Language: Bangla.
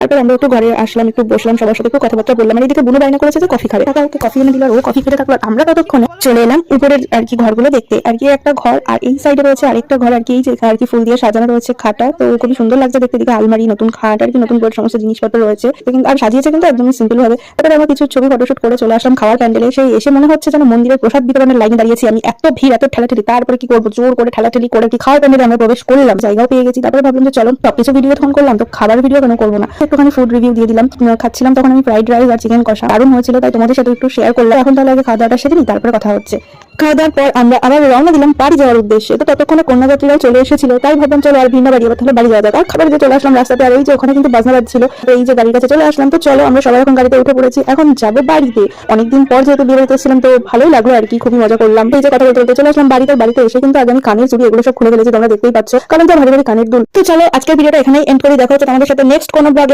তারপর আমরা একটু ঘরে আসলাম, একটু বসলাম, সবার সাথে একটু কথাবার্তা বললাম। আর এদিকে বুনু বায়না করেছে যে কফি খাবে, ওকে কফি এনে দিল, ও কফি খেতে থাকলো। আমরা ততক্ষণে চলে এলাম উপরের আর কি ঘরগুলো দেখতে। আর কি একটা ঘর, আর এই সাইডে রয়েছে আরেকটা ঘর আর কি, যে আর কি ফুল দিয়ে সাজানো রয়েছে খাটটা, তো খুবই সুন্দর লাগছে দেখতে। দিকে আলমারি, নতুন খাট আর কি, নতুন করে সমস্ত জিনিসপত্র রয়েছে, আর সাজিয়েছে কিন্তু একদমই সিম্পল ভাবে। তারপরে আমরা কিছু ছবি ফটোশুট করে চলে আসলাম খাওয়ার প্যান্ডেলে। সেই এসে মনে হচ্ছে যেন মন্দিরের প্রসাদ বিতরণের লাইনে দাঁড়িয়েছি আমি, এত ভিড়, এত ঠেলাঠেলি। তারপরে কি করবো, জোর করে ঠেলাঠেলি করে কি খাওয়ার প্যান্ডেলে আমরা প্রবেশ করলাম, জায়গাও পেয়ে গেছি। তারপরে ভাবলাম যে চলো সবকিছু ভিডিও তখন করলাম, তো খাবার ভিডিও কেন করবো না, একটুখানি ফুড রিভিউ দিয়ে দিলাম। খাচ্ছিলাম তখন আমি ফ্রাইড রাইস আর চিকেন কষা, দারুণ হয়েছিল, তাই তোমাদের সাথে একটু শেয়ার করলাম। এখন তাহলে আগে খাওয়া দাওয়াটা সেরে নিই, তারপরে কথা হচ্ছে। খাওয়া দাওয়ার পর আমরা আবার রওনা দিলাম বাড়ি যাওয়ার উদ্দেশ্যে। তো ততক্ষণে কন্যাযাত্রীরাও চলে এসেছিল, তাই ভাবলাম চলো আর ভিন্ন বাড়ি, তাহলে বাড়ি যাওয়া যাক। আর খাবার দিয়ে চলে আসলাম রাস্তাতে, আর এই যে ওখানে কিন্তু বাজনা বাজছিল, তো এই যে গাড়ির কাছে চলে আসলাম। তো চলো আমরা সবাই এখন গাড়িতে উঠে পড়েছি, এখন যাবো বাড়িতে। অনেকদিন পর যেহেতু বিয়ে বাড়িতে এসেছিলাম, তো ভালোই লাগলো আর কি, খুবই মজা করলাম। তো এই যে কথা বলতে বলতে চলে আসলাম বাড়িতে। বাড়িতে এসে কিন্তু আগে আমি কানের চুড়ি এগুলো সব খুলে ফেলেছি, তোমরা দেখতেই পাচ্ছ, কারণ তো ভারী ভারী কানের দুল। তো চলো আজকের ভিডিওটা এখানেই এন্ড করি, দেখা হচ্ছে তোমাদের সাথে নেক্সট কোনো ব্লগে।